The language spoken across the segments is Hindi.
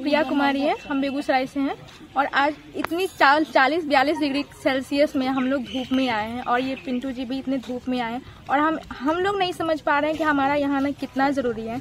प्रिया कुमारी है, हम बेगूसराय से हैं और आज इतनी 40-42 डिग्री सेल्सियस में हम लोग धूप में आए हैं और ये पिंटू जी भी इतने धूप में आए हैं और हम लोग नहीं समझ पा रहे हैं कि हमारा यहाँ आना कितना ज़रूरी है।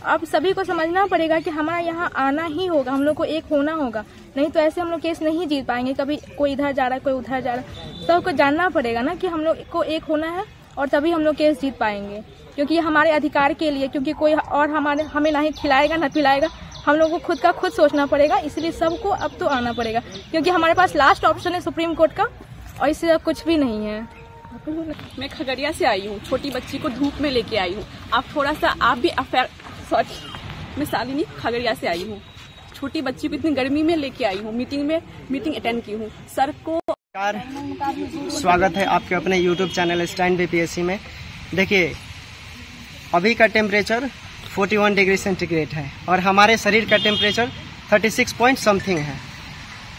अब सभी को समझना पड़ेगा कि हमारा यहाँ आना ही होगा, हम लोग को एक होना होगा, नहीं तो ऐसे हम लोग केस नहीं जीत पाएंगे। कभी कोई इधर जा रहा है, कोई उधर जा रहा है, सबको जानना पड़ेगा ना कि हम लोग को एक होना है और तभी हम लोग केस जीत पाएंगे, क्योंकि ये हमारे अधिकार के लिए, क्योंकि कोई और हमें ना ही खिलाएगा ना पिलाएगा, हम लोगों को खुद का खुद सोचना पड़ेगा। इसलिए सबको अब तो आना पड़ेगा, क्योंकि हमारे पास लास्ट ऑप्शन है सुप्रीम कोर्ट का और इससे कुछ भी नहीं है। मैं खगड़िया से आई हूँ, छोटी बच्ची को धूप में लेके आई हूँ। आप थोड़ा सा आप भी मैं शालिनी खगड़िया से आई हूँ, छोटी बच्ची को इतनी गर्मी में लेके आई हूँ, मीटिंग अटेंड की हूँ। सर को स्वागत है आपके अपने YouTube चैनल स्टैंड बीपीएससी में। देखिए, अभी का टेम्परेचर 41 डिग्री सेंटीग्रेड है और हमारे शरीर का टेम्परेचर 36 पॉइंट समथिंग है।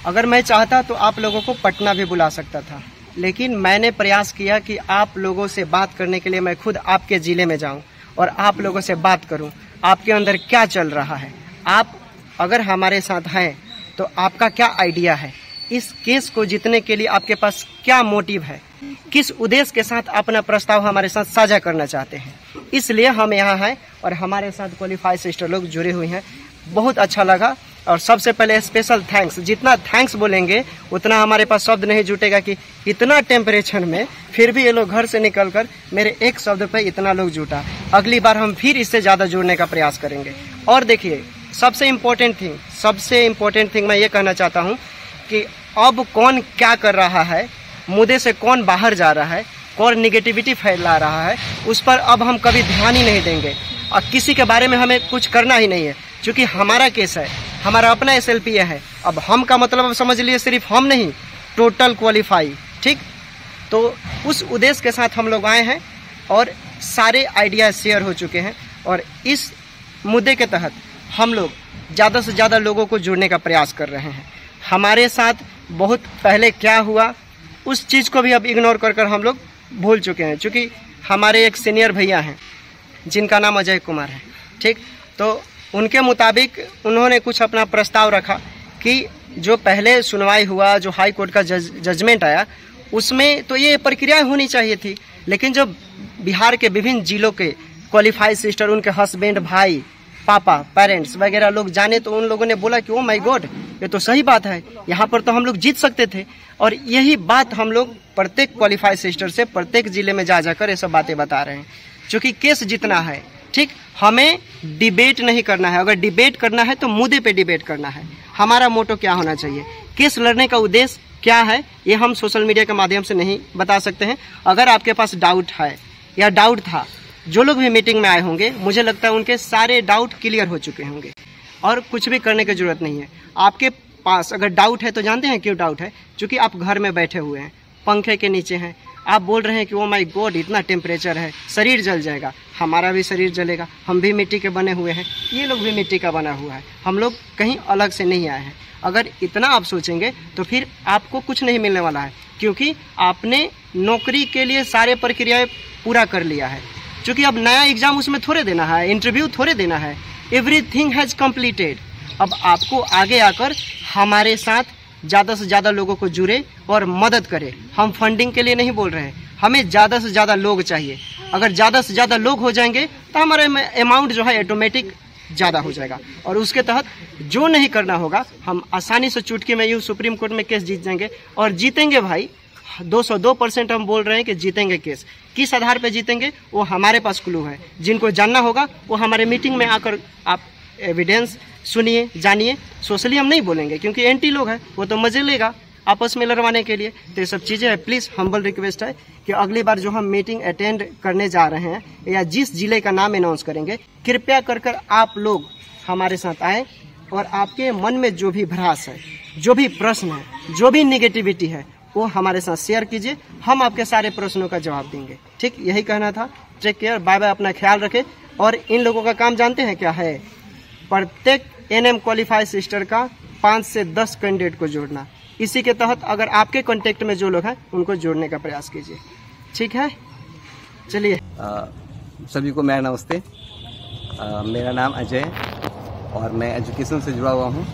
अगर मैं चाहता तो आप लोगों को पटना भी बुला सकता था, लेकिन मैंने प्रयास किया कि आप लोगों से बात करने के लिए मैं खुद आपके ज़िले में जाऊं और आप लोगों से बात करूं, आपके अंदर क्या चल रहा है, आप अगर हमारे साथ हैं तो आपका क्या आइडिया है, इस केस को जीतने के लिए आपके पास क्या मोटिव है, किस उद्देश्य के साथ अपना प्रस्ताव हमारे साथ साझा करना चाहते हैं। इसलिए हम यहाँ हैं और हमारे साथ क्वालिफाइड सिस्टर लोग जुड़े हुए हैं। बहुत अच्छा लगा और सबसे पहले स्पेशल थैंक्स। जितना थैंक्स बोलेंगे उतना हमारे पास शब्द नहीं जुटेगा कि इतना टेम्परेचर में फिर भी ये लोग घर से निकलकर मेरे एक शब्द पे इतना लोग जुटा। अगली बार हम फिर इससे ज़्यादा जुड़ने का प्रयास करेंगे। और देखिए, सबसे इम्पोर्टेंट थिंग मैं ये कहना चाहता हूँ कि अब कौन क्या कर रहा है, मुद्दे से कौन बाहर जा रहा है, कौन निगेटिविटी फैला रहा है, उस पर अब हम कभी ध्यान ही नहीं देंगे और किसी के बारे में हमें कुछ करना ही नहीं है, क्योंकि हमारा केस है, हमारा अपना SLPA है। अब हम का मतलब अब समझ लिए सिर्फ हम नहीं, टोटल क्वालिफाई। ठीक, तो उस उद्देश्य के साथ हम लोग आए हैं और सारे आइडियाज शेयर हो चुके हैं और इस मुद्दे के तहत हम लोग ज़्यादा से ज़्यादा लोगों को जुड़ने का प्रयास कर रहे हैं। हमारे साथ बहुत पहले क्या हुआ उस चीज़ को भी अब इग्नोर कर हम लोग भूल चुके हैं, क्योंकि हमारे एक सीनियर भैया हैं जिनका नाम अजय कुमार है। ठीक, तो उनके मुताबिक उन्होंने कुछ अपना प्रस्ताव रखा कि जो पहले सुनवाई हुआ, जो हाई कोर्ट का जजमेंट आया, उसमें तो ये प्रक्रिया होनी चाहिए थी, लेकिन जब बिहार के विभिन्न जिलों के क्वालिफाइड सिस्टर, उनके हस्बैंड, भाई, पापा, पेरेंट्स वगैरह लोग जाने तो उन लोगों ने बोला कि ओ माय गॉड, ये तो सही बात है, यहाँ पर तो हम लोग जीत सकते थे। और यही बात हम लोग प्रत्येक क्वालिफाइड सिस्टर से प्रत्येक जिले में जा जाकर ये सब बातें बता रहे हैं, क्योंकि केस जीतना है। ठीक, हमें डिबेट नहीं करना है, अगर डिबेट करना है तो मुद्दे पे डिबेट करना है। हमारा मोटो क्या होना चाहिए, केस लड़ने का उद्देश्य क्या है, ये हम सोशल मीडिया के माध्यम से नहीं बता सकते हैं। अगर आपके पास डाउट है या डाउट था, जो लोग भी मीटिंग में आए होंगे, मुझे लगता है उनके सारे डाउट क्लियर हो चुके होंगे और कुछ भी करने की जरूरत नहीं है। आपके पास अगर डाउट है तो जानते हैं क्यों डाउट है, क्योंकि आप घर में बैठे हुए हैं, पंखे के नीचे हैं, आप बोल रहे हैं कि ओ माय गॉड इतना टेम्परेचर है, शरीर जल जाएगा। हमारा भी शरीर जलेगा, हम भी मिट्टी के बने हुए हैं, ये लोग भी मिट्टी का बना हुआ है, हम लोग कहीं अलग से नहीं आए हैं। अगर इतना आप सोचेंगे तो फिर आपको कुछ नहीं मिलने वाला है, क्योंकि आपने नौकरी के लिए सारे प्रक्रियाएं पूरा कर लिया है। क्योंकि अब नया एग्जाम उसमें थोड़े देना है, इंटरव्यू थोड़े देना है, एवरीथिंग हैज़ कम्प्लीटेड। अब आपको आगे आकर हमारे साथ ज़्यादा से ज़्यादा लोगों को जुड़े और मदद करें। हम फंडिंग के लिए नहीं बोल रहे हैं, हमें ज़्यादा से ज़्यादा लोग चाहिए। अगर ज़्यादा से ज़्यादा लोग हो जाएंगे तो हमारा अमाउंट जो है ऑटोमेटिक ज़्यादा हो जाएगा और उसके तहत जो नहीं करना होगा हम आसानी से चुटकी में यूँ सुप्रीम कोर्ट में केस जीत जाएंगे और जीतेंगे भाई। 202% हम बोल रहे हैं कि जीतेंगे केस। किस आधार पे जीतेंगे वो हमारे पास क्लू है। जिनको जानना होगा वो हमारे मीटिंग में आकर आप एविडेंस सुनिए, जानिए। सोशली हम नहीं बोलेंगे क्योंकि एंटी लोग हैं, वो तो मजे लेगा आपस में लड़वाने के लिए। तो ये सब चीज़ें हैं। प्लीज़ हम्बल रिक्वेस्ट है कि अगली बार जो हम मीटिंग अटेंड करने जा रहे हैं या जिस जिले का नाम अनाउंस करेंगे, कृपया कर आप लोग हमारे साथ आए और आपके मन में जो भी भ्रास है, जो भी प्रश्न है, जो भी निगेटिविटी है, वो हमारे साथ शेयर कीजिए। हम आपके सारे प्रश्नों का जवाब देंगे। ठीक, यही कहना था। टेक केयर, बाय बाय, अपना ख्याल रखें। और इन लोगों का काम जानते हैं क्या है? प्रत्येक NM क्वालिफाइड सिस्टर का 5 से 10 कैंडिडेट को जोड़ना। इसी के तहत अगर आपके कांटेक्ट में जो लोग हैं उनको जोड़ने का प्रयास कीजिए। ठीक है, चलिए। सभी को मेरा नमस्ते। मेरा नाम अजय और मैं एजुकेशन से जुड़ा हुआ हूँ।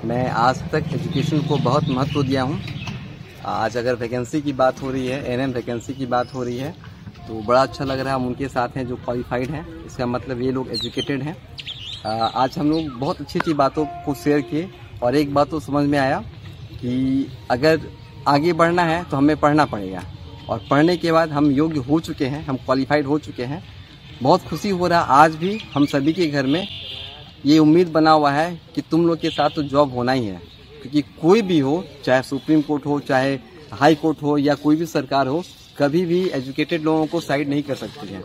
मैं आज तक एजुकेशन को बहुत महत्व दिया हूँ। आज अगर वैकेंसी की बात हो रही है, एनएम वैकेंसी की बात हो रही है, तो बड़ा अच्छा लग रहा है। हम उनके साथ हैं जो क्वालिफाइड हैं, इसका मतलब ये लोग एजुकेटेड हैं। आज हम लोग बहुत अच्छी अच्छी बातों को शेयर किए और एक बात तो समझ में आया कि अगर आगे बढ़ना है तो हमें पढ़ना पड़ेगा, और पढ़ने के बाद हम योग्य हो चुके हैं, हम क्वालिफाइड हो चुके हैं। बहुत खुशी हो रहा है। आज भी हम सभी के घर में ये उम्मीद बना हुआ है कि तुम लोग के साथ तो जॉब होना ही है, क्योंकि कोई भी हो, चाहे सुप्रीम कोर्ट हो, चाहे हाई कोर्ट हो, या कोई भी सरकार हो, कभी भी एजुकेटेड लोगों को साइड नहीं कर सकती है।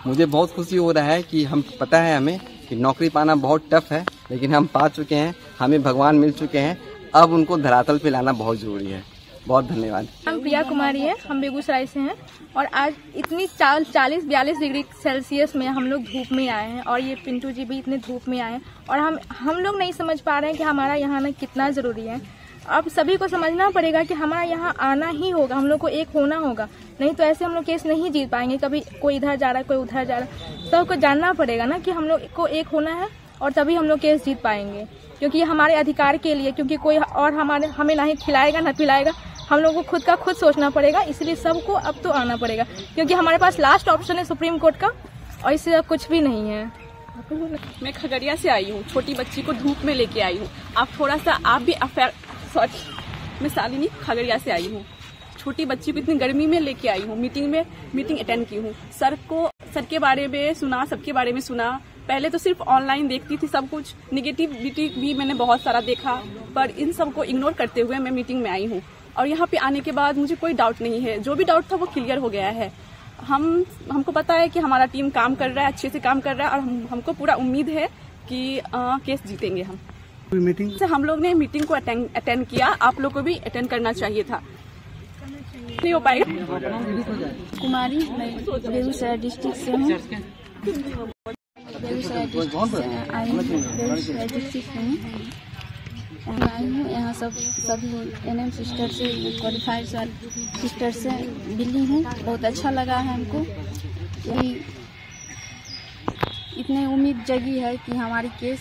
मुझे बहुत खुशी हो रहा है कि हम पता है हमें कि नौकरी पाना बहुत टफ है, लेकिन हम पा चुके हैं, हमें भगवान मिल चुके हैं। अब उनको धरातल पे लाना बहुत जरूरी है। बहुत धन्यवाद। हम प्रिया कुमारी है, हम बेगूसराय से हैं और आज इतनी 40-42 डिग्री सेल्सियस में हम लोग धूप में आए हैं और ये पिंटू जी भी इतने धूप में आए हैं और हम लोग नहीं समझ पा रहे हैं कि हमारा यहाँ आना कितना ज़रूरी है। अब सभी को समझना पड़ेगा कि हमारा यहाँ आना ही होगा, हम लोग को एक होना होगा, नहीं तो ऐसे हम लोग केस नहीं जीत पाएंगे। कभी कोई इधर जा रहा है, कोई उधर जा रहा है, सबको जानना पड़ेगा ना कि हम लोग को एक होना है और तभी हम लोग केस जीत पाएंगे, क्योंकि ये हमारे अधिकार के लिए, क्योंकि कोई और हमें ना ही खिलाएगा ना पिलाएगा, हम लोगों को खुद का खुद सोचना पड़ेगा। इसलिए सबको अब तो आना पड़ेगा, क्योंकि हमारे पास लास्ट ऑप्शन है सुप्रीम कोर्ट का और इससे अब कुछ भी नहीं है। मैं खगड़िया से आई हूँ, छोटी बच्ची को धूप में लेके आई हूँ। आप थोड़ा सा आप भी मैं शालिनी खगड़िया से आई हूँ। छोटी बच्ची को इतनी गर्मी में लेके आई हूँ। मीटिंग अटेंड की हूँ। सर के बारे में सुना, सबके बारे में सुना। पहले तो सिर्फ ऑनलाइन देखती थी, सब कुछ निगेटिविटी भी मैंने बहुत सारा देखा, पर इन सबको इग्नोर करते हुए मैं मीटिंग में आई हूँ। और यहाँ पे आने के बाद मुझे कोई डाउट नहीं है, जो भी डाउट था वो क्लियर हो गया है। हमको पता है कि हमारा टीम काम कर रहा है, अच्छे से काम कर रहा है, और हमको पूरा उम्मीद है कि केस जीतेंगे हम। मीटिंग से हम लोग ने मीटिंग को अटेंड किया, आप लोग को भी अटेंड करना चाहिए था। नहीं हो पाएगा। कुमारी, मैं बेगूसराय डिस्ट्रिक्ट से हूँ। बेगूसराय डिस्ट्रिक्ट से आई हूँ। यहाँ सभी एनएम सिस्टर से, क्वालिफाइड सिस्टर से मिली हूँ। बहुत अच्छा लगा है हमको। यही इतने उम्मीद जगी है कि हमारी केस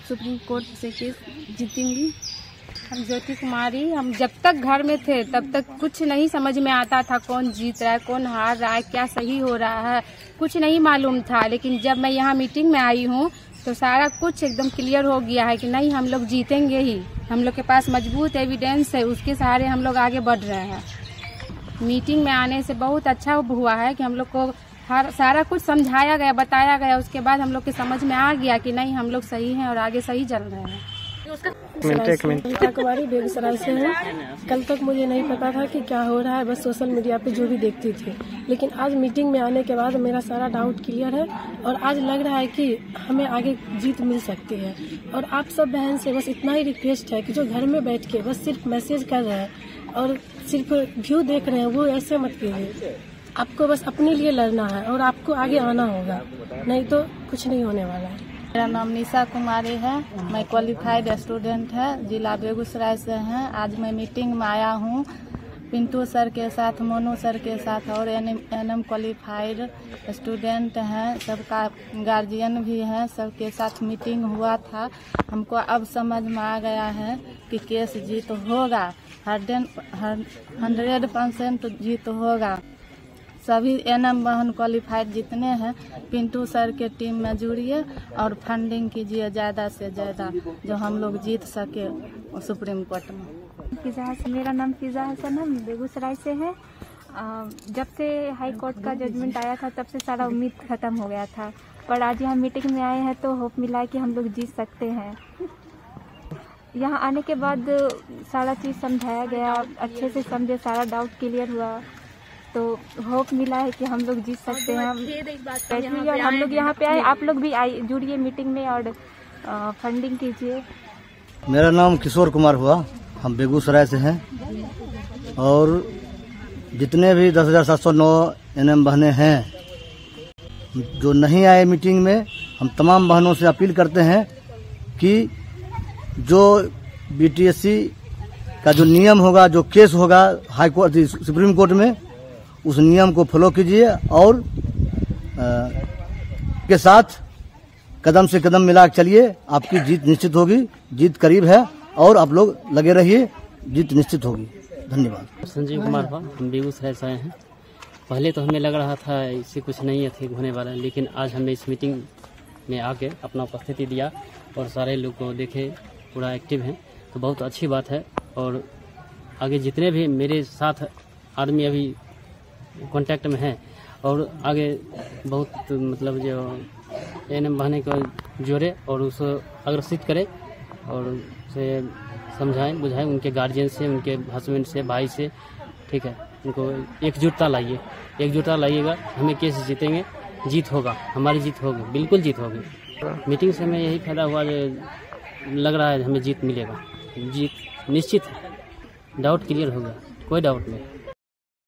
सुप्रीम कोर्ट से केस जीतेंगी। हम ज्योति कुमारी, हम जब तक घर में थे तब तक कुछ नहीं समझ में आता था, कौन जीत रहा है, कौन हार रहा है, क्या सही हो रहा है, कुछ नहीं मालूम था। लेकिन जब मैं यहाँ मीटिंग में आई हूँ तो सारा कुछ एकदम क्लियर हो गया है कि नहीं, हम लोग जीतेंगे ही। हम लोग के पास मजबूत एविडेंस है, उसके सहारे हम लोग आगे बढ़ रहे हैं। मीटिंग में आने से बहुत अच्छा हुआ है कि हम लोग को सारा कुछ समझाया गया, बताया गया। उसके बाद हम लोग के समझ में आ गया कि नहीं, हम लोग सही हैं और आगे सही चल रहे हैं। कुमारी बेगूसराय से हूँ। कल तक मुझे नहीं पता था कि क्या हो रहा है, बस सोशल मीडिया पे जो भी देखती थी। लेकिन आज मीटिंग में आने के बाद मेरा सारा डाउट क्लियर है और आज लग रहा है कि हमें आगे जीत मिल सकती है। और आप सब बहन से बस इतना ही रिक्वेस्ट है कि जो घर में बैठ के बस सिर्फ मैसेज कर रहे हैं और सिर्फ व्यू देख रहे हैं, वो ऐसे मत कीजिए। आपको बस अपने लिए लड़ना है और आपको आगे आना होगा, नहीं तो कुछ नहीं होने वाला है। मेरा नाम निशा कुमारी है, मैं क्वालिफाइड स्टूडेंट है, जिला बेगूसराय से हैं। आज मैं मीटिंग में आया हूँ पिंटू सर के साथ, मोनू सर के साथ और एनएम क्वालिफाइड स्टूडेंट हैं, सबका गार्जियन भी है, सबके साथ मीटिंग हुआ था। हमको अब समझ में आ गया है कि केस जीत होगा, 100% जीत होगा। सभी एनएम बहन क्वालिफाइड जितने हैं, पिंटू सर के टीम में जुड़िए और फंडिंग कीजिए ज़्यादा से ज़्यादा, जो हम लोग जीत सके सुप्रीम कोर्ट में। मेरा नाम फिजा हसन है, बेगूसराय से है। जब से हाई कोर्ट का जजमेंट आया था तब से सारा उम्मीद ख़त्म हो गया था, पर आज यहाँ मीटिंग में आए हैं तो होप मिला है कि हम लोग जीत सकते हैं। यहाँ आने के बाद सारा चीज़ समझाया गया, अच्छे से समझे, सारा डाउट क्लियर हुआ, तो होप मिला है कि हम लोग जीत सकते हैं। हम लोग यहाँ पे आए, आप लोग भी आइए, जुड़िए मीटिंग में और फंडिंग कीजिए। मेरा नाम किशोर कुमार हुआ, हम बेगूसराय से हैं और जितने भी 10,709 एनएम बहनें हैं जो नहीं आए मीटिंग में, हम तमाम बहनों से अपील करते हैं कि जो बीटीएससी का जो नियम होगा, जो केस होगा हाई कोर्ट, सुप्रीम कोर्ट में, उस नियम को फॉलो कीजिए और के साथ कदम से कदम मिला के चलिए, आपकी जीत निश्चित होगी। जीत करीब है और आप लोग लगे रहिए, जीत निश्चित होगी। धन्यवाद। संजीव कुमार हुआ, हम बेगूसराय से आए हैं। पहले तो हमें लग रहा था इससे कुछ नहीं है ठीक होने वाला, लेकिन आज हमने इस मीटिंग में आके अपना उपस्थिति दिया और सारे लोग को देखे पूरा एक्टिव हैं, तो बहुत अच्छी बात है। और आगे जितने भी मेरे साथ आदमी अभी कांटेक्ट में हैं और आगे बहुत मतलब जो एएनएम बनने को जोड़े और उसको अग्रसित करे और उसे समझाएं बुझाएं, उनके गार्जियन से, उनके हस्बैंड से, भाई से, ठीक है। उनको एकजुटता लाइए, एकजुटता लाइएगा, हमें कैसे जीतेंगे, जीत होगा, हमारी जीत होगी, बिल्कुल जीत होगी। मीटिंग से हमें यही फायदा हुआ जो लग रहा है हमें जीत मिलेगा, जीत निश्चित है, डाउट क्लियर होगा, कोई डाउट नहीं।